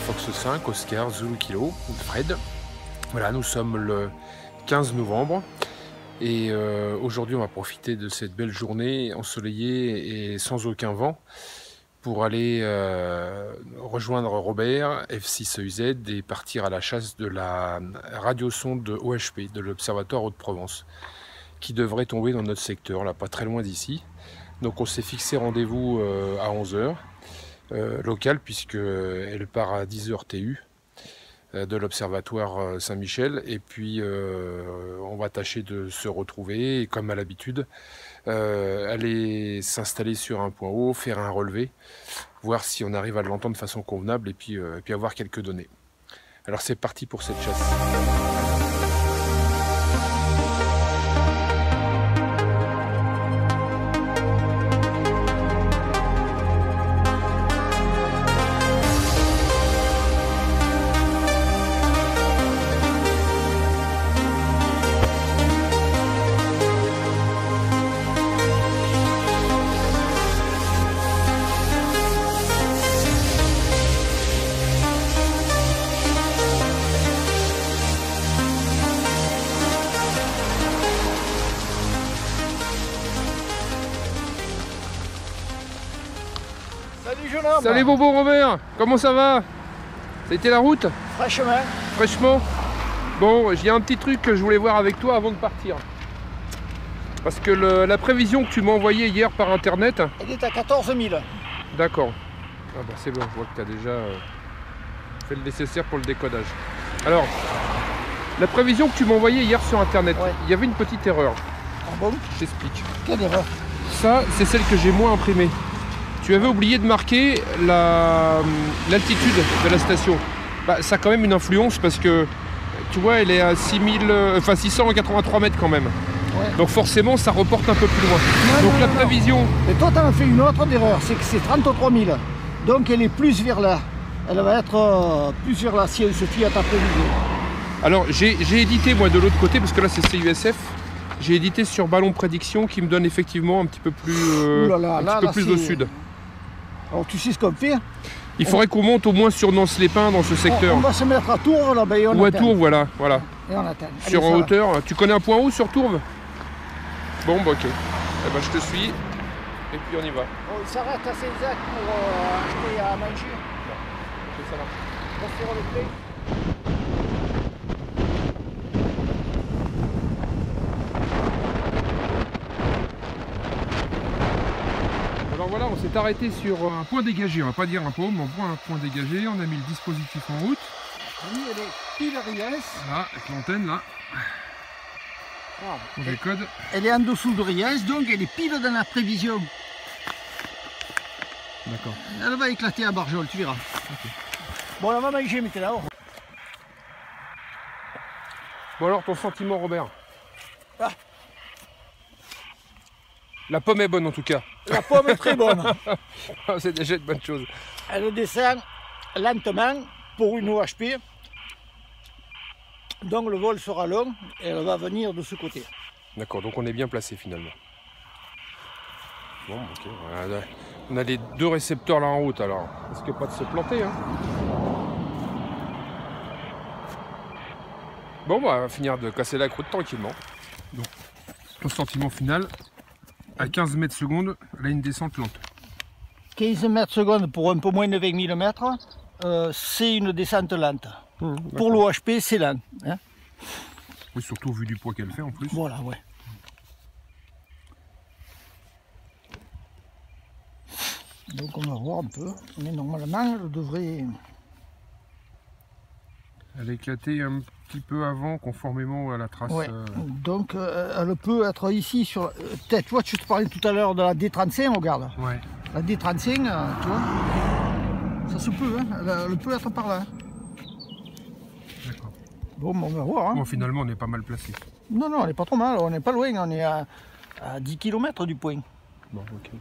Fox 5, Oscar, Zulu Kilo, Fred. Voilà, nous sommes le 15 novembre et aujourd'hui on va profiter de cette belle journée ensoleillée et sans aucun vent pour aller rejoindre Robert, F6EUZ et partir à la chasse de la radiosonde OHP de l'Observatoire Hauts-de-Provence qui devrait tomber dans notre secteur, là pas très loin d'ici. Donc on s'est fixé rendez-vous à 11 h local puisqu'elle part à 10 h TU de l'Observatoire Saint-Michel et puis on va tâcher de se retrouver et comme à l'habitude aller s'installer sur un point haut, faire un relevé, voir si on arrive à l'entendre de façon convenable et puis avoir quelques données. Alors c'est parti pour cette chasse. Salut jeune homme. Salut Bobo Robert, comment ça va? Ça a été la route? Fraîchement. Fraîchement. Bon, j'ai un petit truc que je voulais voir avec toi avant de partir. Parce que la prévision que tu m'as envoyée hier par internet... Elle est à 14 000. D'accord. Ah bah c'est bon, je vois que tu as déjà fait le nécessaire pour le décodage. Alors, la prévision que tu m'as envoyée hier sur internet, ouais. Il y avait une petite erreur. Ah bon? Je t'explique. Quelle erreur? Ça, c'est celle que j'ai moins imprimée. Tu avais oublié de marquer l'altitude de la station. Bah, ça a quand même une influence parce que tu vois, elle est à 683 mètres quand même. Ouais. Donc forcément, ça reporte un peu plus loin. Non, donc non, la non, prévision... Mais toi, tu as fait une autre erreur, c'est que c'est 33 000. Donc elle est plus vers là. Elle va être plus vers là si elle se fie à ta prévision. Alors j'ai édité moi de l'autre côté parce que là c'est CUSF. J'ai édité sur Ballon Prédiction qui me donne effectivement un petit peu plus, plus au sud. Alors tu sais ce qu'on fait? Il faudrait qu'on monte au moins sur Nantes-les-Pins dans ce secteur. On va se mettre à Tourves là-bas et on ou à attend. Tourves, voilà. Et on attend. Sur Allez, en hauteur. Tu connais un point haut sur Tourves? Bon bah ok. Eh ben, je te suis. Et puis on y va. On s'arrête à Cézac pour acheter à manger. Ok, ça marche. On va faire le prix. Alors voilà, on s'est arrêté sur un point dégagé, on va pas dire un pot, mais on voit un point dégagé, on a mis le dispositif en route. Oui, elle est pile Riès. Là, avec l'antenne là, on décode. Elle est en dessous de Riès, donc elle est pile dans la prévision. D'accord. Elle va éclater à Barjol, tu verras. Okay. Bon, on va manger, mettez là-haut. Bon alors, ton sentiment Robert? Ah. La pomme est bonne en tout cas. La pomme est très bonne. C'est déjà une bonne chose. Elle descend lentement pour une OHP. Donc le vol sera long et elle va venir de ce côté. D'accord, donc on est bien placé finalement. Bon, ok. Voilà. On a les deux récepteurs là en route alors. Risque pas de se planter. Hein. Bon, bah, on va finir de casser la croûte tranquillement. Donc, ton sentiment final, à 15 mètres secondes, là une descente lente. 15 mètres secondes pour un peu moins de 20 000 mètres, c'est une descente lente. Pour l'OHP, c'est lent. Hein. Oui, surtout vu du poids qu'elle fait en plus. Voilà, ouais. Donc on va voir un peu, mais normalement elle devrait... Elle a éclaté un petit peu avant, conformément à la trace. Ouais. Donc elle peut être ici sur... Peut-être, tu vois, je te parlais tout à l'heure de la D35, regarde. Ouais. La D35, tu vois, ça se peut, hein. Elle peut être par là. D'accord. Bon, on va voir. Hein. Bon, finalement, on est pas mal placé. Non, non, on n'est pas trop mal, on n'est pas loin, on est à 10 km du point. Bon, ok.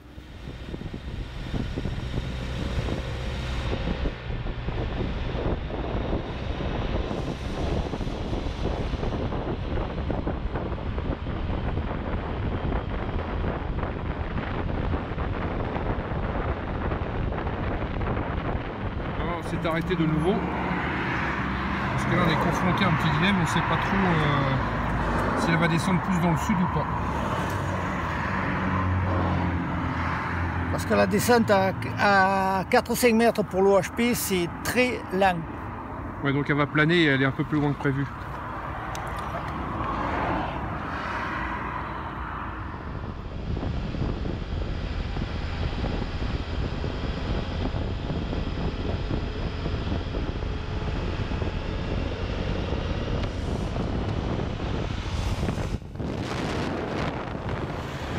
s'est arrêté de nouveau. Parce que là on est confronté à un petit dilemme, on ne sait pas trop si elle va descendre plus dans le sud ou pas. Parce que la descente à 4-5 mètres pour l'OHP, c'est très lent. Ouais, donc elle va planer et elle est un peu plus loin que prévu.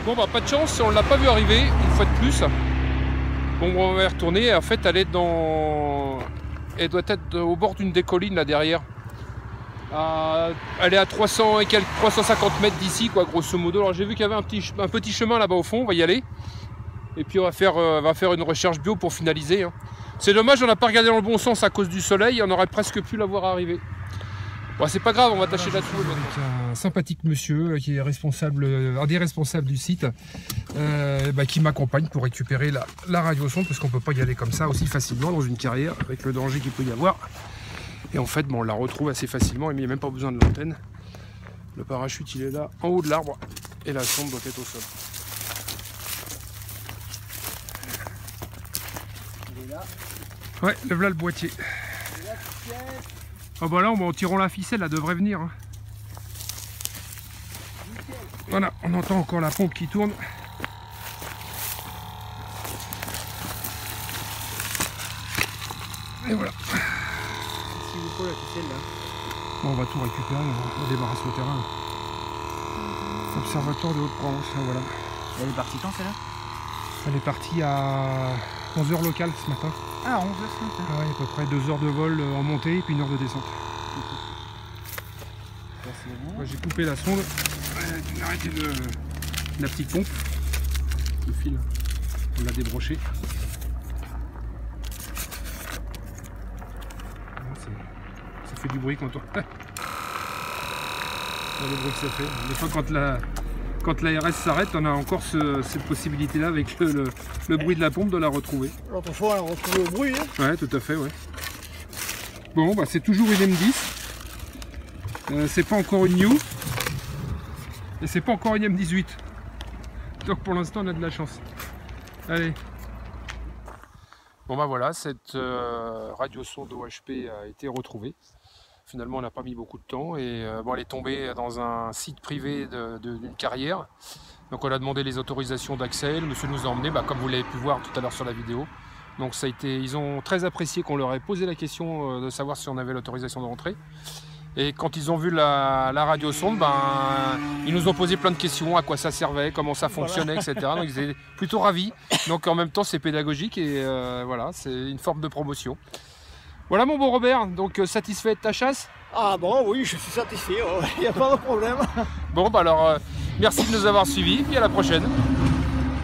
Bon bah pas de chance, on l'a pas vu arriver une fois de plus. Bon on va y retourner, en fait elle doit être au bord d'une des collines là derrière. Elle est à 300 et quelques, 350 mètres d'ici quoi grosso modo. Alors j'ai vu qu'il y avait un petit chemin là-bas au fond, on va y aller. Et puis on va faire une recherche bio pour finaliser. Hein. C'est dommage, on n'a pas regardé dans le bon sens à cause du soleil, on aurait presque pu la voir arriver. Bon, c'est pas grave, on va tâcher de la trouver. Un sympathique monsieur qui est responsable, un des responsables du site, qui m'accompagne pour récupérer la radiosonde parce qu'on peut pas y aller comme ça aussi facilement dans une carrière avec le danger qu'il peut y avoir. Et en fait, bon, on la retrouve assez facilement, il n'y a même pas besoin de l'antenne. Le parachute, il est là, en haut de l'arbre, et la sonde doit être au sol. Il est là. Ouais, le voilà le boîtier. Ah bah là, en tirant la ficelle, elle devrait venir. Hein. Voilà, on entend encore la pompe qui tourne. Et voilà. S'il vous faut la ficelle là. Bon, on va tout récupérer, on va débarrasser le terrain. Observatoire de Haute-Provence, voilà. Elle est partie quand celle-là? Elle est partie à 11h locale ce matin. Ah, 11h ce matin. Ah ouais, à peu près 2 heures de vol en montée et puis 1 heure de descente. Ouais, j'ai coupé la sonde. J'ai arrêté la petite pompe. Le fil, on l'a débroché. Ça fait du bruit quand on... le bruit que ça fait. Des fois quand l'ARS s'arrête, on a encore cette possibilité-là avec le bruit de la pompe de la retrouver. L'autre fois, on a retrouvé le bruit. Hein. Ouais, tout à fait, ouais. Bon, bah c'est toujours une M10. C'est pas encore une New. Et c'est pas encore une M18. Donc pour l'instant, on a de la chance. Allez. Bon bah voilà, cette radiosonde OHP a été retrouvée. Finalement, on n'a pas mis beaucoup de temps et bon, elle est tombée dans un site privé d'une carrière. Donc on a demandé les autorisations d'accès. Le monsieur nous a emmenés, comme vous l'avez pu voir tout à l'heure sur la vidéo. Donc ça a été, ils ont très apprécié qu'on leur ait posé la question de savoir si on avait l'autorisation de rentrer. Et quand ils ont vu la radiosonde, ils nous ont posé plein de questions, à quoi ça servait, comment ça fonctionnait, etc. Donc ils étaient plutôt ravis. Donc en même temps, c'est pédagogique et voilà, c'est une forme de promotion. Voilà mon bon Robert, donc satisfait de ta chasse? Ah bon, oui, je suis satisfait, il n'y a pas de problème. Bon, alors merci de nous avoir suivis, puis à la prochaine.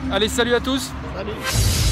Allez, salut à tous. Salut.